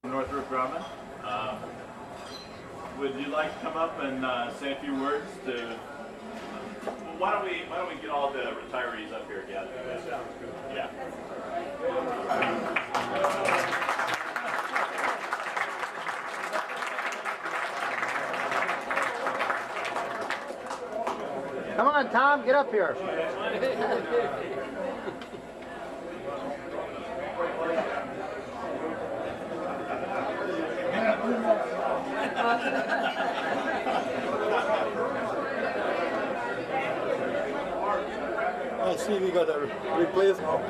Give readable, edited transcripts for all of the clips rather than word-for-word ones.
Northrop Grumman. Would you like to come up and say a few words to? Why don't we get all the retirees up here again? That sounds good. Yeah. Come on, Tom, get up here. I see we got a replacement.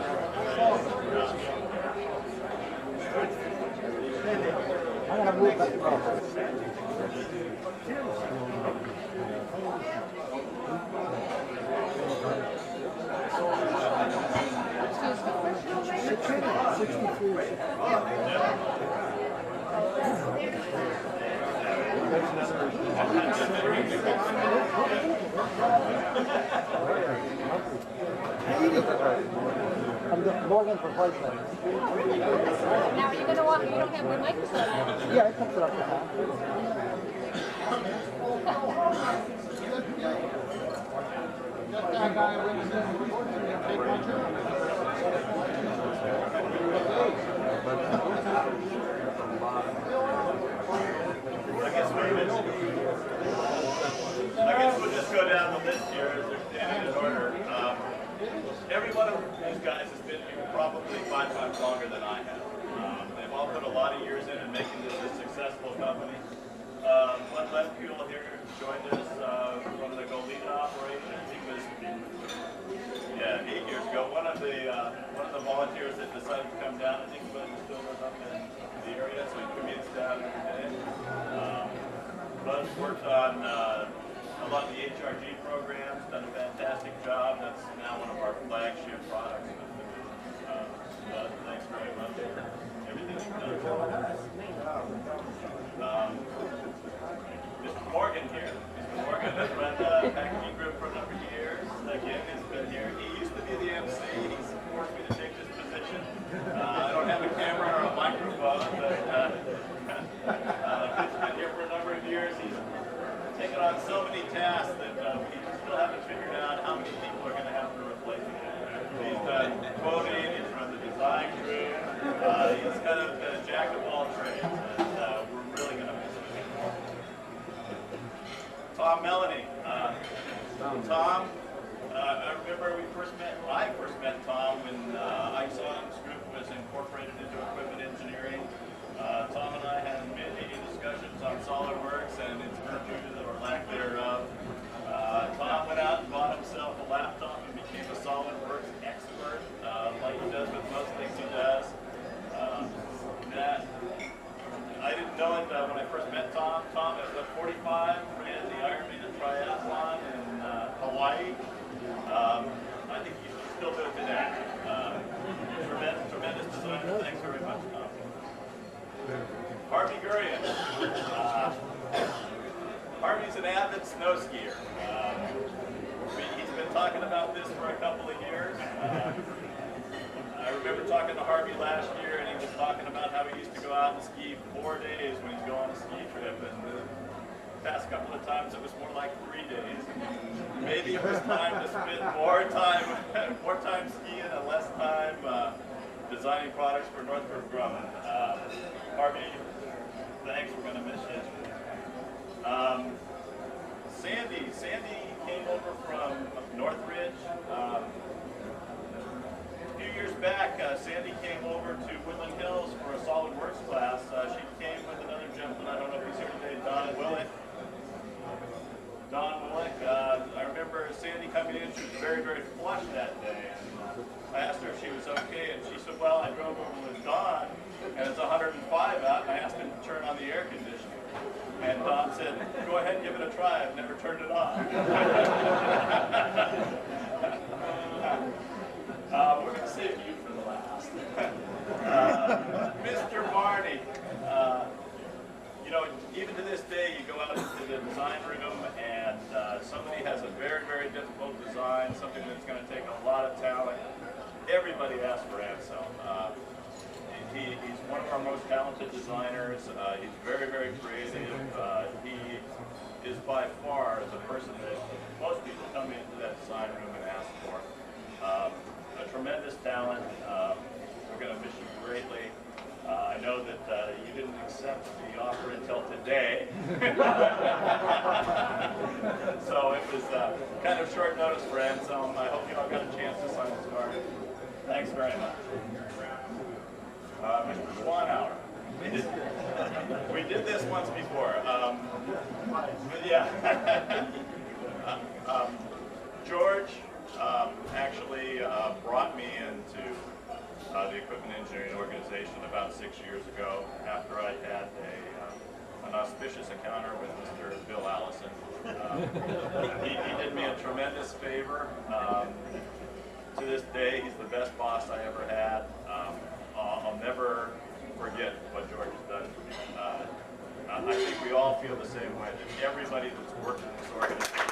I'm going to move back across. I'm Morgan for White Plains. Now, are you going to walk? You don't have the microphone. Yeah, it comes up to I guess we'll just go down the list here as they're standing in order. Every one of these guys has been here probably 5 times longer than I have. They've all put a lot of years in making this a successful company. One left Pule here joined us from the Goleta operations. He was 8 years ago. One of the volunteers that decided to come down, I think Glenn still lives up in the area, so he commutes down every day. Buzz worked on a lot of the HRG programs, done a fantastic job. That's now one of our flagship products. Buzz, thanks very much for everything you've done. Mr. Morgan here. Mr. Morgan has run the packaging group for a number of years. Again, he's been here. He used to be the MC. He's forced me to take this position. I don't have a camera or a microphone, but he's been here for a number of years. He's taken on so many tasks that we still haven't figured out how many people are going to have to replace him. He's done quoting, he's run the design group, he's kind of the jack of all trades, and we're really going to miss him. Tom Melanie. Tom, I remember I first met Tom when Ixon's group was incorporated into equipment engineering. Tom and I had many discussions on SolidWorks and its virtues or lack thereof. Tom went out and bought himself a laptop and became a SolidWorks expert, like he does with most things he does. I didn't know it when I first met Tom. Tom at 45 ran the Ironman triathlon in Hawaii. I think he should still do it today. Tremendous designer. Thanks very much, Tom. Harvey Gurian. Harvey's an avid snow skier. He's been talking about this for a couple of years. I remember talking to Harvey last year, and he was talking about how he used to go out and ski 4 days when he'd go on a ski trip. And the past couple of times it was more like 3 days. Maybe it was time to spend more time skiing and less time designing products for Northrop Grumman. Harvey, thanks, we're going to miss you. Sandy came over from Northridge. A few years back, Sandy came over to Woodland Hills for a SolidWorks class. She came with another gentleman, I don't know if he's here today, Don Willick. I remember Sandy coming in, she was very, very flushed that day. I asked her if she was okay, and she said, well, I drove over with Don, and it's 105 out, and I asked him to turn on the air conditioner. And Don said, go ahead and give it a try, I've never turned it on. We're going to save you for the last. Mr. Barney, even to this day, you go out into the design room and somebody has a very, very difficult design, something that's going to take a lot of talent. Everybody asks for Anselm. He's one of our most talented designers. He's very, very creative. He is by far the person that most people come into that design room and ask for. A tremendous talent. We're going to miss you greatly. I know that you didn't accept the offer until today. So it was kind of short notice for Anselm. I hope you all got a chance to sign this card. Thanks very much. Mr. Schwanauer. We did this once before. Yeah. George actually brought me into the equipment engineering organization about 6 years ago after I had an auspicious encounter with Mr. Bill Allison. He did me a tremendous favor. To this day, he's the best boss I ever had. I'll never forget what George has done for me. I think we all feel the same way, that everybody that's worked in this organization.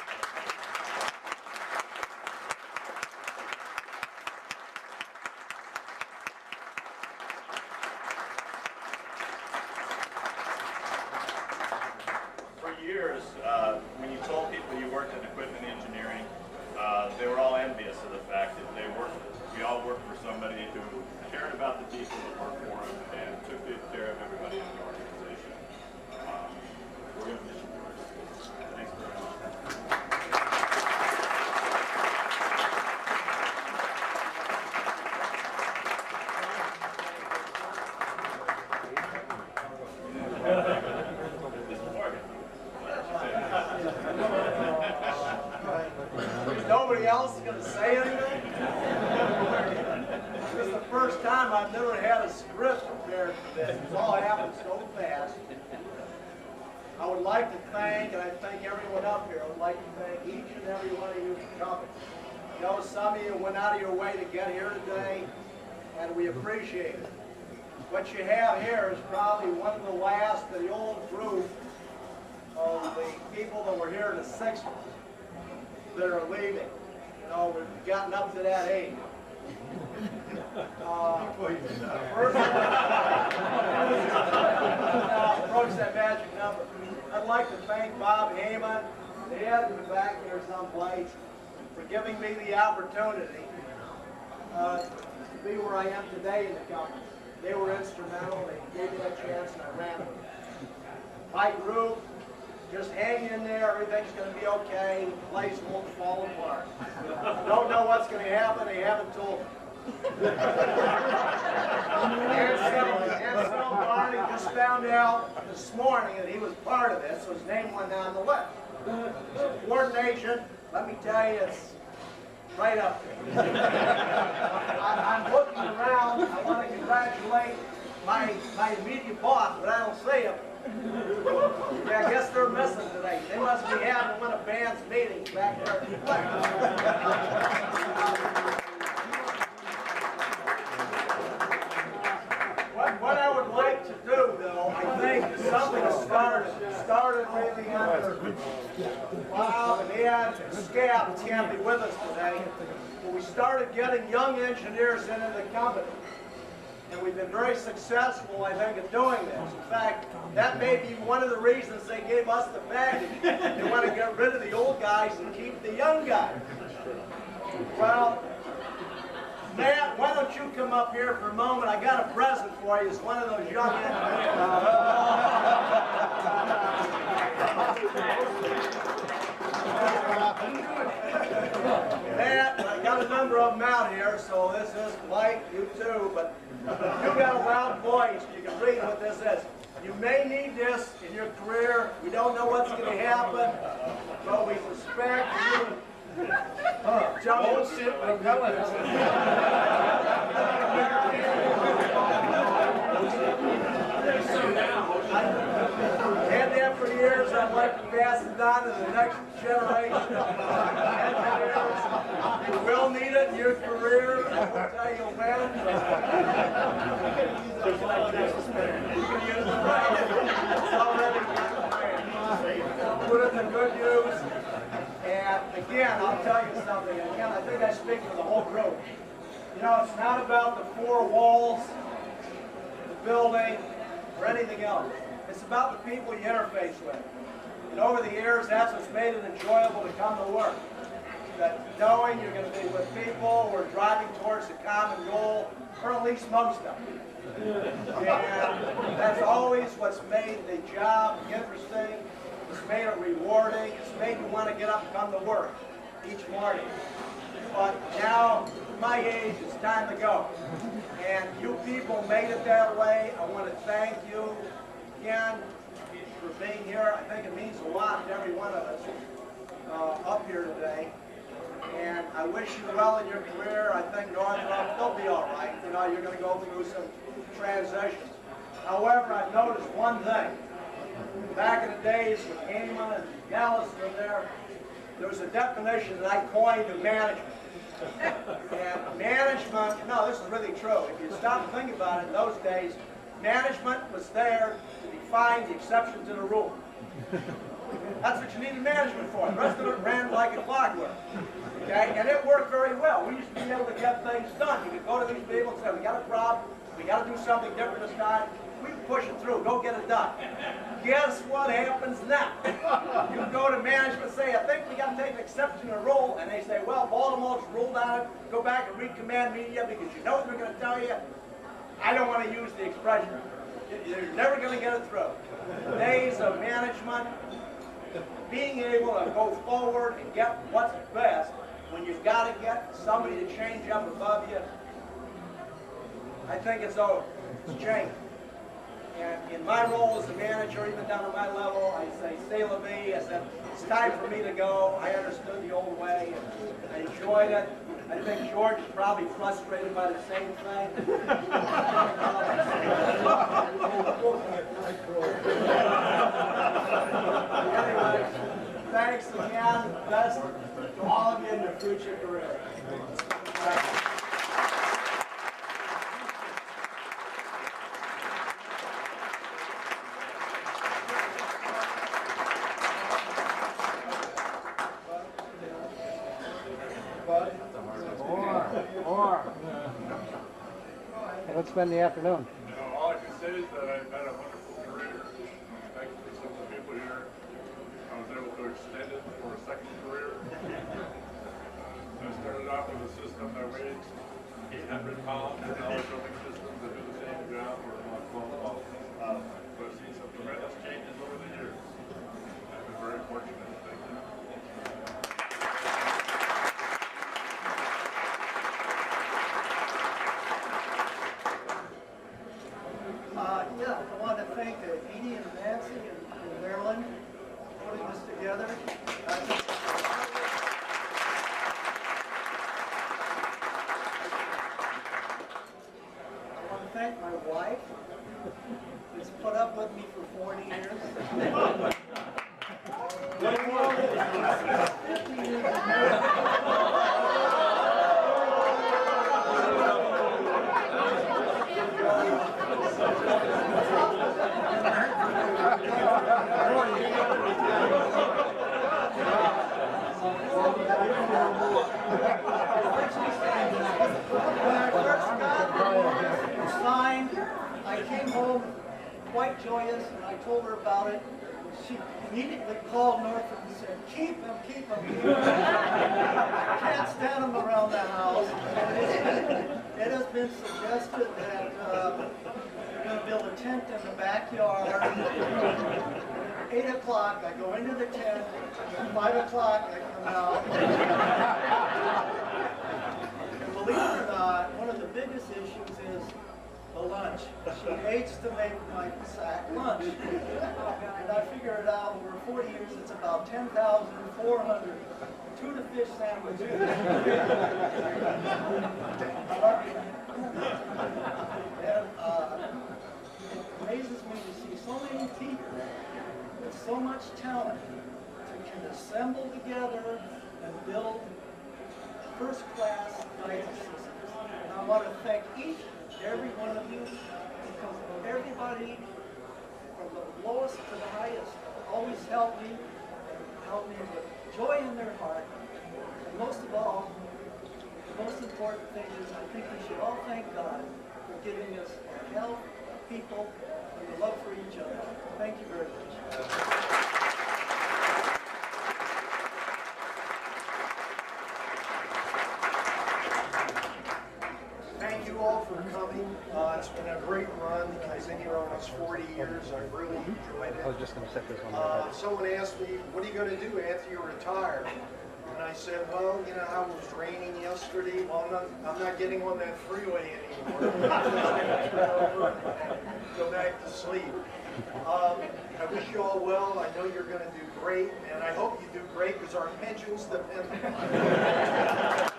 For years, when you told people you worked in equipment engineering, they were all envious of the fact that we all worked for somebody who cared about the people that worked for him and took good care of everybody in the organization. We're going to miss you, George. Thanks very much. Nobody else is going to say anything? This is the first time I've never had a script prepared for this. It's all happened so fast. I would like to thank, and I thank everyone up here, I would like to thank each and every one of you for coming. I know some of you went out of your way to get here today, and we appreciate it. What you have here is probably one of the last of the old group of the people that were here in the 60s that are leaving. You know, we've gotten up to that age. First, approach that magic number. I'd like to thank Bob Heyman, Dad in the back here someplace, for giving me the opportunity to be where I am today in the company. They were instrumental. They gave me that chance, and I ran with it. My group, just hang in there. Everything's going to be okay. The place won't fall apart. Don't know what's going to happen. They haven't told me. Anselm Barney just found out this morning that he was part of this, so his name went down the list. Coordination, let me tell you, it's right up there. I'm looking around. I want to congratulate my immediate boss, but I don't see him. Yeah, I guess they're missing today. They must be having one of band's meetings back there. What I would like to do, though, I think something started really under Bob and Ed and Scap can't be with us today. But we started getting young engineers into the company. And we've been very successful, I think, at doing this. In fact, that may be one of the reasons they gave us the package. They want to get rid of the old guys and keep the young guys. Well, Matt, why don't you come up here for a moment? I got a present for you. It's one of those young engineers. Matt, I got a number of them out here, so this is Mike, you too, but you got a loud voice. You can read what this is. You may need this in your career. We don't know what's going to happen, but we suspect you. Bullshit repellent. Had that for years. I'd like to pass it on to the next generation of engineers. You will need it in your career. I will tell you when. You can use it right. It's already put it in the good use. And again, I'll tell you something. And again, I think I speak for the whole group. You know, it's not about the four walls. building, or anything else. It's about the people you interface with. And over the years, that's what's made it enjoyable to come to work. That knowing you're going to be with people who are driving towards the common goal, or at least most of them. And that's always what's made the job interesting. It's made it rewarding. It's made you want to get up and come to work each morning. But now, at my age, it's time to go. And you people made it that way. I want to thank you again for being here. I think it means a lot to every one of us up here today. And I wish you well in your career. I think Northrop, they'll be all right. You know, you're going to go through some transitions. However, I've noticed one thing. Back in the days when Grumman and Dallas were there was a definition that I coined of management. And management, no, this is really true. If you stop and think about it, in those days, management was there to define the exception to the rule. That's what you needed management for. The rest of it ran like a clockwork. Okay? And it worked very well. We used to be able to get things done. You could go to these people and say, we got a problem, we got to do something different this time. We can push it through, go get it done. Guess what happens now? You go to management and say, I think we got to take an exception to the rule, and they say, well, Baltimore's ruled on it, go back and read command media because you know what they're going to tell you. I don't want to use the expression. You're never going to get it through. Days of management, being able to go forward and get what's best when you've got to get somebody to change up above you, I think it's over. It's changed. And in my role as a manager, even down at my level, I say, c'est la vie. I said, it's time for me to go. I understood the old way, and I enjoyed it. I think George is probably frustrated by the same thing. Anyway, thanks again. Best to all of you in your future career. Hey, let's spend the afternoon. All I can say is that I've had a wonderful career. Thanks to some of the people here, I was able to extend it for a second career. I started off with a system that weighed 800 pounds, and now we're building systems that do the same job for about 12 pounds. So I've seen some tremendous changes over the years. I've been very fortunate. Thank you. Yeah, I want to thank Edie and Nancy and Marilyn for putting this together. I want to thank my wife, who's put up with me for 40 years. 50 years. When I first got signed, I came home quite joyous, and I told her about it. She immediately called Northrop and said, keep him, keep him, keep him. I can't stand him around the house. It has been suggested that we're going to build a tent in the backyard. 8 o'clock, I go into the tent. 5 o'clock, I come out. And believe it or not, one of the biggest issues is the lunch. She hates to make my sack lunch. And I figured out over 40 years it's about 10,400 tuna fish sandwiches. And it amazes me to see so many people with so much talent that can assemble together and build first-class guidance systems. And I want to thank each and every one of you, because everybody from the lowest to the highest always helped me with joy in their heart. And most of all, the most important thing is I think we should all thank God for giving us our health, people and the love for each other. Thank you very much. Thank you all for coming. It's been a great run. I've been here almost 40 years. I've really enjoyed I was it. just going to set this on my head. Someone asked me, what are you going to do after you retire? And I said, well, you know how it was raining yesterday? Well, I'm not getting on that freeway anymore. Go back to sleep. I wish you all well. I know you're going to do great, and I hope you do great because our pensions depend on it.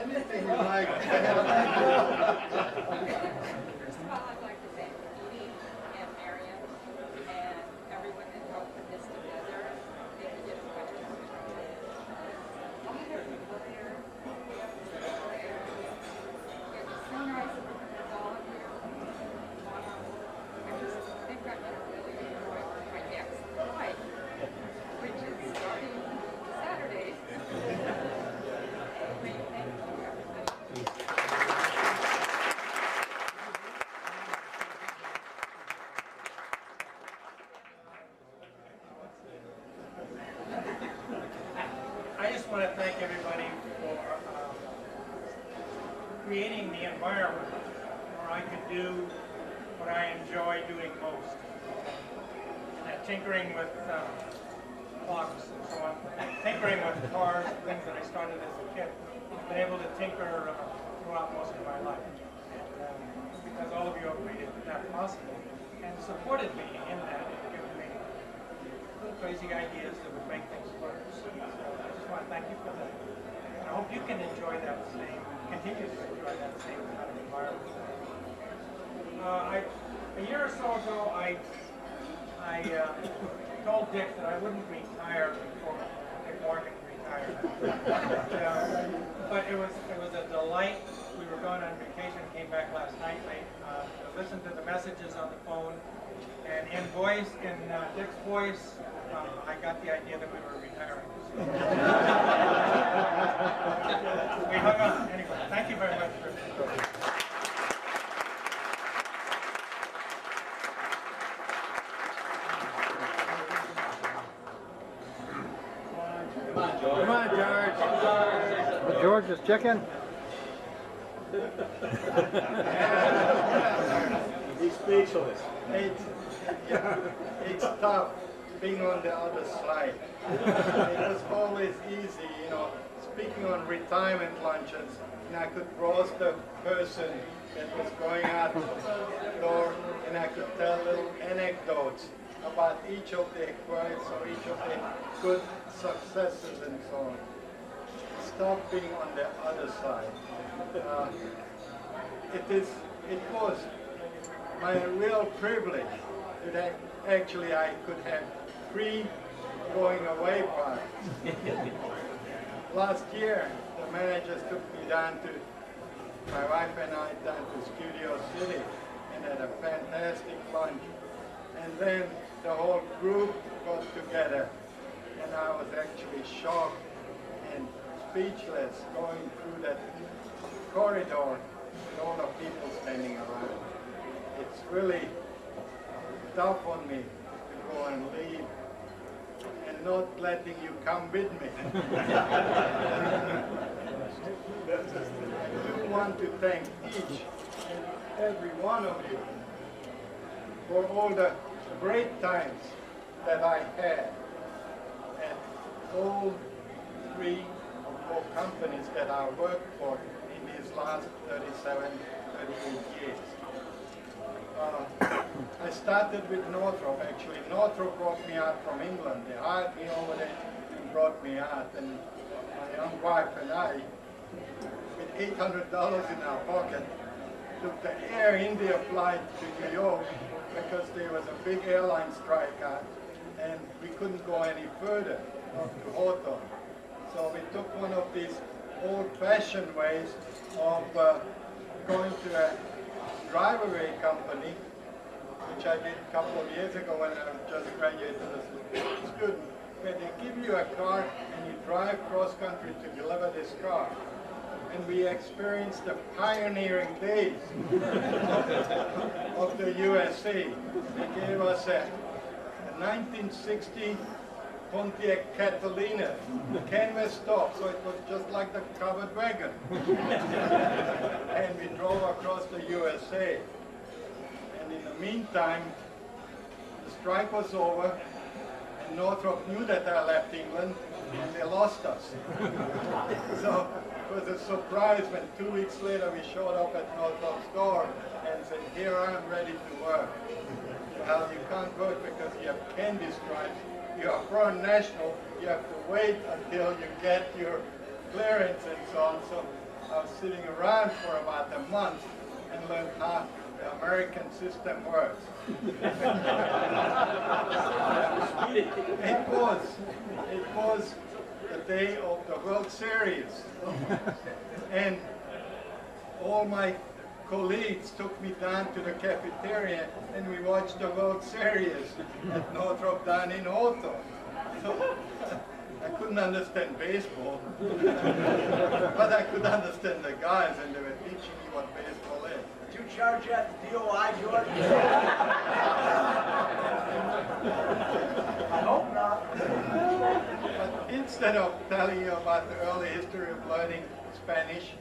Anything you like. First of all, I'd like to thank Edie and Marion and everyone that helped put this together. They did a wonderful job. All the people there, it was so nice to work with all of you. I just think I'm going to really enjoy my next flight, which is starting Saturday. Thank you, everybody. I just want to thank everybody for creating the environment where I could do what I enjoy doing most. And that tinkering with clocks and so on, tinkering with cars, things that I started as a kid. I've been able to tinker throughout most of my life. And because all of you have made that possible and supported me in that and given me little crazy ideas that would make things work. So I just want to thank you for that. And I hope you can enjoy that same, continue to enjoy that same kind of environment. A year or so ago, I told Dick that I wouldn't retire before Dick Morgan retired. But it was a delight. We were going on vacation, came back last night. I listened to the messages on the phone, and in Dick's voice, I got the idea that we were retiring. We hung on. Anyway, thank you very much for Come on, George. George is checking. He's speechless. It's tough being on the other side. It was always easy, you know, speaking on retirement luncheons, and I could browse the person that was going out the door, and I could tell little anecdotes about each of the quirks or each of the good successes and so on. Stop being on the other side. It was my real privilege that actually I could have 3 going away parties. Last year, the managers took me down to, my wife and I, down to Studio City and had a fantastic lunch. And then the whole group got together, and I was actually shocked and speechless going through that corridor with all the people standing around. It's really tough on me to go and leave and not letting you come with me. I do want to thank each and every one of you for all the great times that I had at all 3 or 4 companies that I worked for in these last 37, 38 years. I started with Northrop, actually. Northrop brought me out from England. They hired me over there and brought me out. And my young wife and I, with $800 in our pocket, took the Air India flight to New York because there was a big airline strike out and we couldn't go any further up to Hawthorne. So we took one of these old-fashioned ways of going to a drive-away company, which I did a couple of years ago when I just graduated as a student, where they give you a car and you drive cross-country to deliver this car. And we experienced the pioneering days of the USA. They gave us a 1960 Pontiac Catalina, canvas top, so it was just like the covered wagon. And we drove across the USA. And in the meantime, the strike was over, and Northrop knew that I left England, and they lost us. So it was a surprise when 2 weeks later we showed up at Northrop's door and said, here I am ready to work. Well, you can't work because you have candy stripes. You are foreign national. You have to wait until you get your clearance and so on. So I was sitting around for about a month and learned how the American system works. It was the day of the World Series. And all my colleagues took me down to the cafeteria and we watched the World Series at Northrop down in Hawthorne. So I couldn't understand baseball, but I could understand the guys and they were teaching me what baseball is. Did you charge at the DOI, George? I hope not. But instead of telling you about the early history of learning Spanish,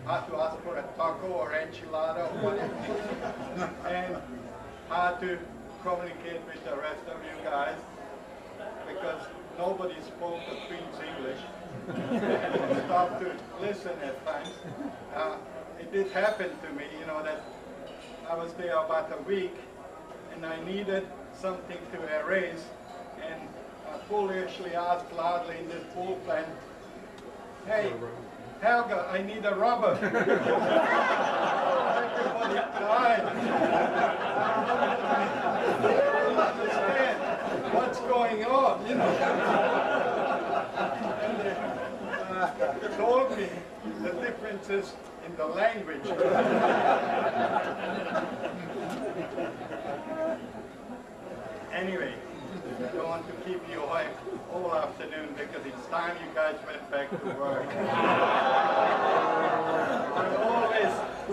how to ask for a taco or enchilada or whatever, and how to communicate with the rest of you guys, because nobody spoke the Queen's English. I stopped to listen at times. It did happen to me, you know, that I was there about a week and I needed something to erase, and I foolishly asked loudly in this bullpen, hey, Helga, I need a rubber. Everybody died. I don't understand what's going on, you know. And they told me the differences in the language. Anyway, I don't want to keep you awake all afternoon because it's time you guys went back to work. I always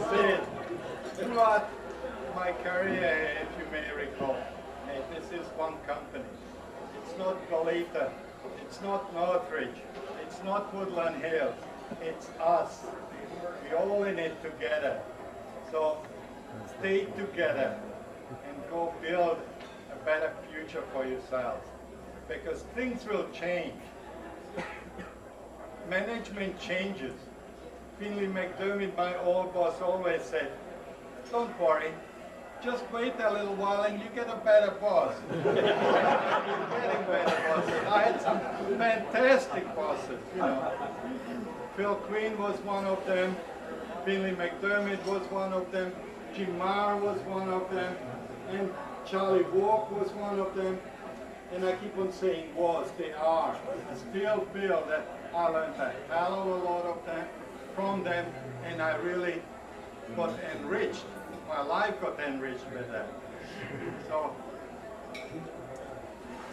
said throughout my career, if you may recall, hey, this is one company. It's not Goleta, it's not Northridge, it's not Woodland Hills, it's us. We're all in it together. So stay together and go build a better future for yourselves, because things will change. Management changes. Finley McDermott, my old boss, always said, don't worry, just wait a little while and you get a better boss. You're getting better bosses. I had some fantastic bosses, you know. Phil Queen was one of them, Finley McDermott was one of them, Jim Maher was one of them, and Charlie Walk was one of them, and I keep on saying was, they are. I still feel that I learned a hell of a lot of them from them, and I really got enriched. My life got enriched with that. So,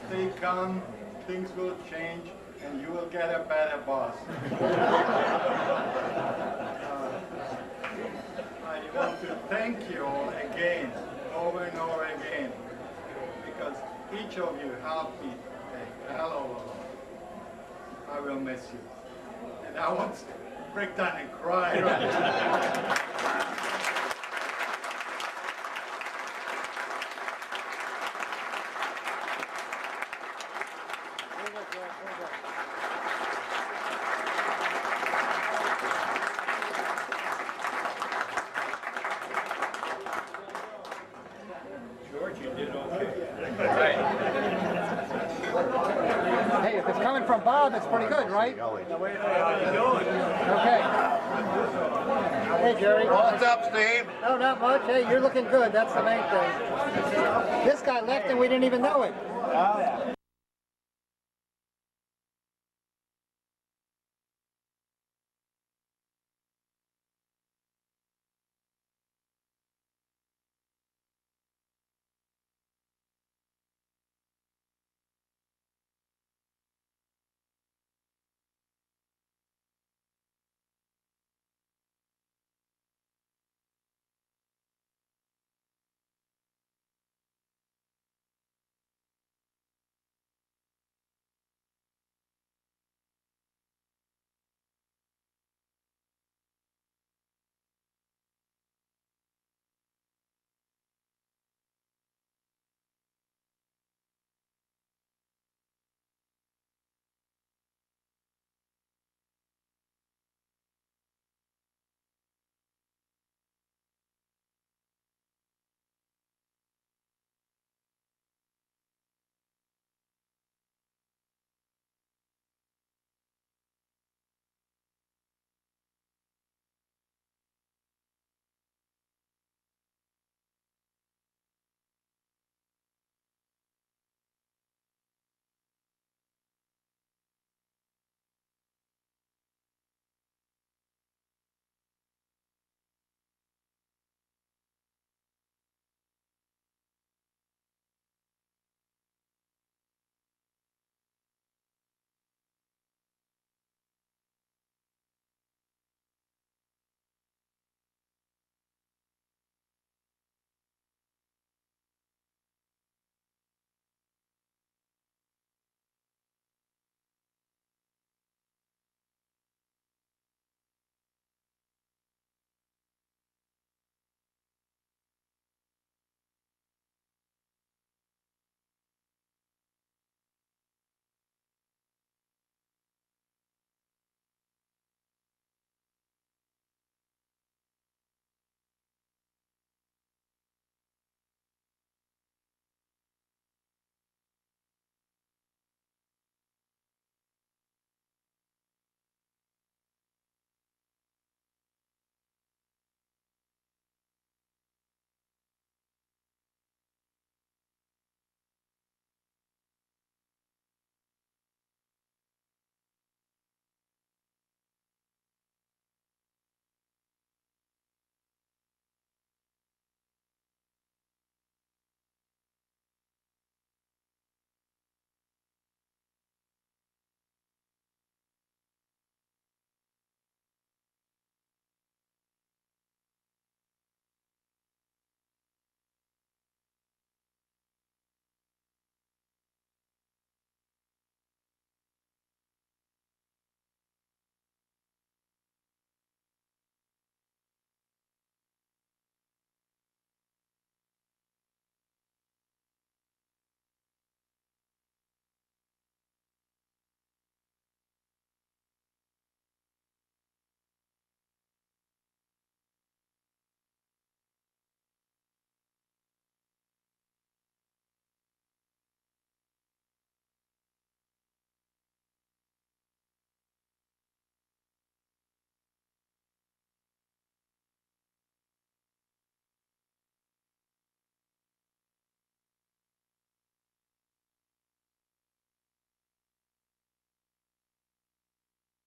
stay calm, things will change, and you will get a better boss. I want to thank you all again, over and over again, because each of you helped me a hell of a lot. I will miss you. And I want to break down and cry right now. Hey, if it's coming from Bob, it's pretty good, right? Okay. Hey, Jerry. What's up, Steve? No, not much. Hey, you're looking good. That's the main thing. This guy left and we didn't even know it.